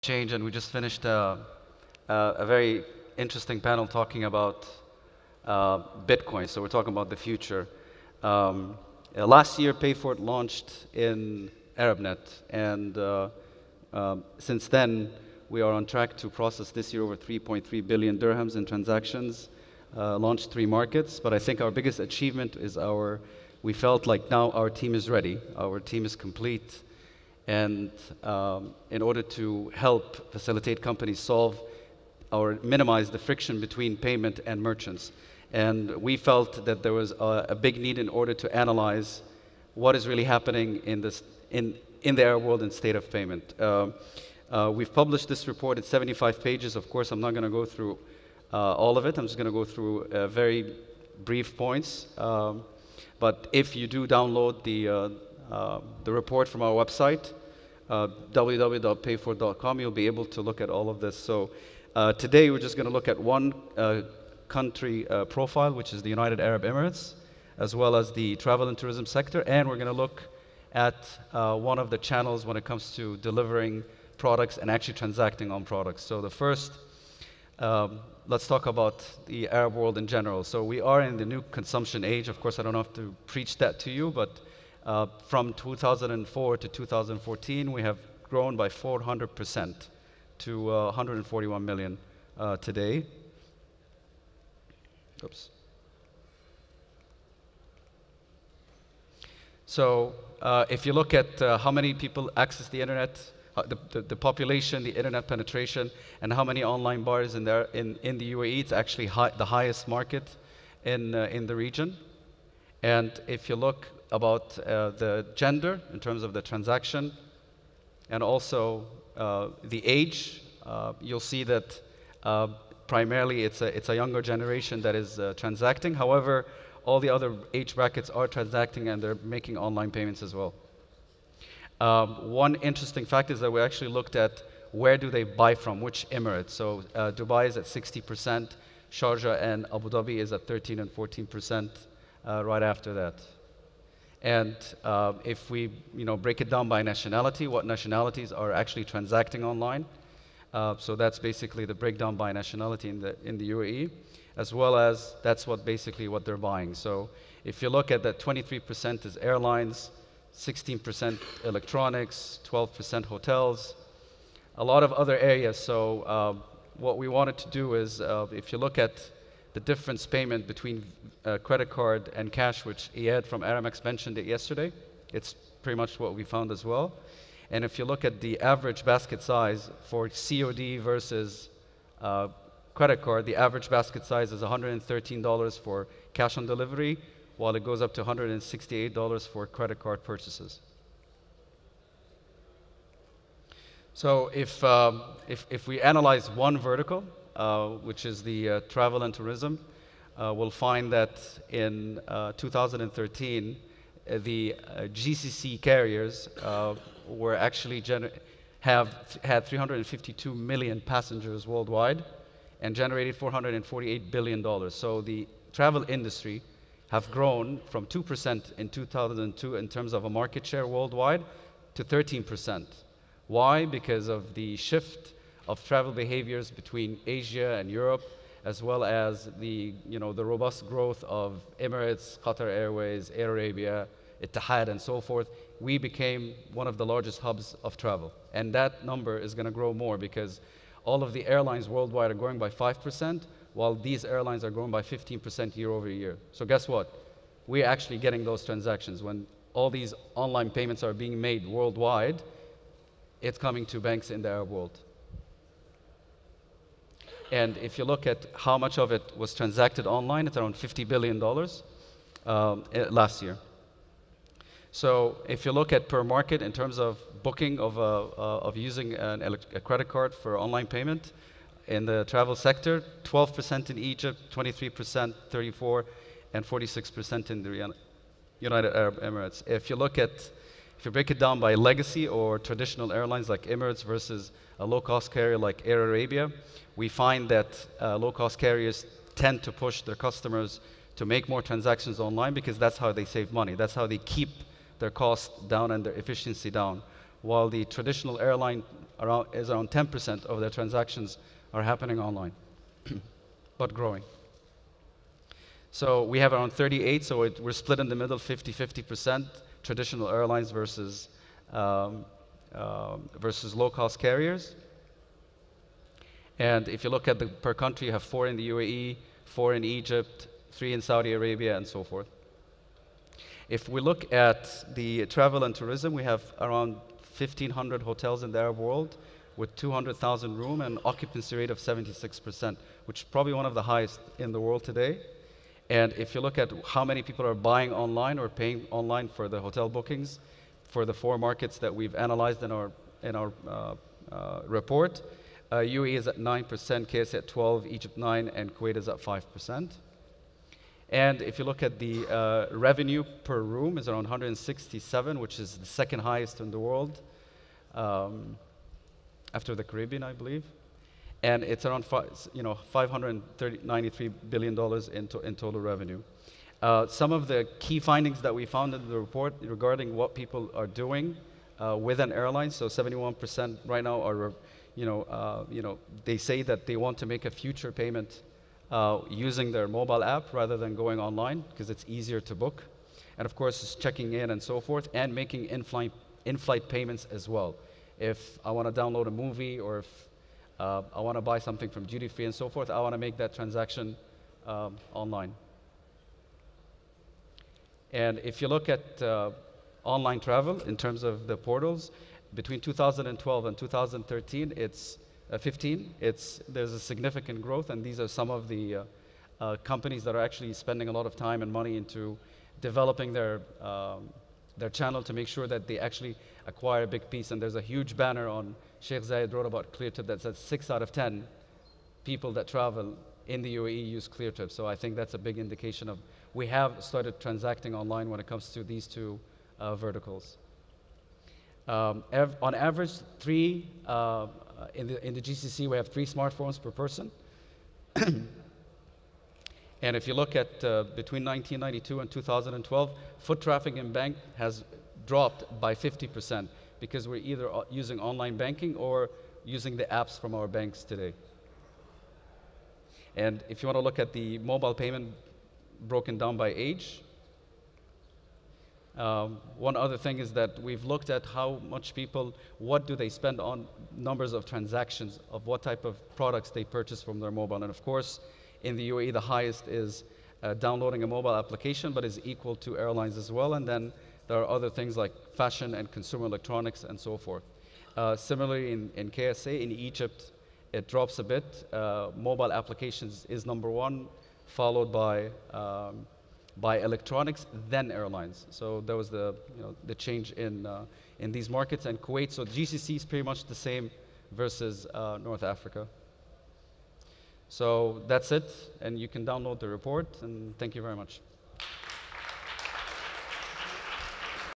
exchange, and we just finished a very interesting panel talking about Bitcoin. So we're talking about the future. Last year, Payfort launched in ArabNet, and since then, we are on track to process this year over 3.3 billion dirhams in transactions, launched 3 markets. But I think our biggest achievement is we felt like now our team is ready, our team is complete, and in order to help facilitate companies solve or minimize the friction between payment and merchants. And we felt that there was a big need in order to analyze what is really happening in the Arab world and state of payment. We've published this report. It's 75 pages. Of course, I'm not going to go through all of it. I'm just going to go through very brief points. But if you do download the report from our website, www.payfort.com, you'll be able to look at all of this. So today we're just going to look at one country profile, which is the United Arab Emirates, as well as the travel and tourism sector, and we're going to look at one of the channels when it comes to delivering products and actually transacting on products. So the first, let's talk about the Arab world in general. So we are in the new consumption age. Of course, I don't have to preach that to you, but from 2004 to 2014, we have grown by 400% to 141 million today. Oops. So if you look at how many people access the internet, the population, the internet penetration, and how many online bars in the UAE, it's actually the highest market in the region. And if you look about the gender in terms of the transaction, and also the age, you'll see that primarily it's a younger generation that is transacting. However, all the other age brackets are transacting and they're making online payments as well. One interesting fact is that we actually looked at where do they buy from, which Emirates. So Dubai is at 60%, Sharjah and Abu Dhabi is at 13 and 14% right after that. And if we break it down by nationality, what nationalities are actually transacting online, so that's basically the breakdown by nationality in the UAE, as well as that's what they're buying. So if you look at that, 23% is airlines, 16% electronics, 12% hotels, a lot of other areas. So what we wanted to do is, if you look at the difference payment between credit card and cash, which Iyad from Aramex mentioned it yesterday, it's pretty much what we found as well. And if you look at the average basket size for COD versus credit card, the average basket size is $113 for cash on delivery, while it goes up to $168 for credit card purchases. So if we analyze one vertical, which is the travel and tourism, we'll find that in 2013, the GCC carriers were actually had 352 million passengers worldwide and generated $448 billion. So the travel industry have grown from 2% in 2002 in terms of a market share worldwide to 13%. Why? Because of the shift of travel behaviors between Asia and Europe, as well as the robust growth of Emirates, Qatar Airways, Air Arabia, Etihad, and so forth. We became one of the largest hubs of travel. And that number is going to grow more because all of the airlines worldwide are growing by 5%, while these airlines are growing by 15% year over year. So guess what? We're actually getting those transactions. When all these online payments are being made worldwide, it's coming to banks in the Arab world. And if you look at how much of it was transacted online, it's around $50 billion last year. So if you look at per market in terms of booking of using a credit card for online payment, in the travel sector, 12% in Egypt, 23%, 34%, and 46% in the United Arab Emirates. If you break it down by legacy or traditional airlines like Emirates versus a low-cost carrier like Air Arabia, we find that low-cost carriers tend to push their customers to make more transactions online because that's how they save money. That's how they keep their costs down and their efficiency down. while the traditional airline is around 10% of their transactions are happening online, but growing. So we have around 38, so we're split in the middle, 50-50%, traditional airlines versus low-cost carriers. And if you look at the per country, you have 4 in the UAE, 4 in Egypt, 3 in Saudi Arabia, and so forth. If we look at the travel and tourism, we have around 1,500 hotels in the Arab world with 200,000 rooms and an occupancy rate of 76%, which is probably one of the highest in the world today. And if you look at how many people are buying online or paying online for the hotel bookings, for the 4 markets that we've analyzed in our report, UAE is at 9%, KSA at 12%, Egypt 9%, and Kuwait is at 5%. And if you look at the revenue per room is around 167, which is the second highest in the world, after the Caribbean, I believe. And it's around $593 billion in total revenue. Some of the key findings that we found in the report regarding what people are doing with an airline. So 71% right now are, they say that they want to make a future payment using their mobile app rather than going online because it's easier to book. And of course, it's checking in and so forth, and making in-flight payments as well. If I want to download a movie, or if I want to buy something from duty free and so forth, I want to make that transaction online. And if you look at online travel in terms of the portals, between 2012 and 2013, there's a significant growth, and these are some of the companies that are actually spending a lot of time and money into developing their channel to make sure that they actually acquire a big piece. And there's a huge banner on Sheikh Zayed wrote about ClearTip that says 6 out of 10 people that travel in the UAE use ClearTip. So I think that's a big indication of we have started transacting online when it comes to these 2 verticals. On average, in the GCC, we have 3 smartphones per person. And if you look at between 1992 and 2012, foot traffic in bank has dropped by 50% because we're either using online banking or using the apps from our banks today. And if you want to look at the mobile payment broken down by age, one other thing is that we've looked at how much people, what do they spend on numbers of transactions, of what type of products they purchase from their mobile. And of course, in the UAE, the highest is downloading a mobile application, but is equal to airlines as well. And then there are other things like fashion and consumer electronics and so forth. Similarly, in KSA, in Egypt, it drops a bit. Mobile applications is number 1, followed by electronics, then airlines. So there was the change in these markets. And Kuwait, so GCC is pretty much the same versus North Africa. So that's it, and you can download the report, and thank you very much.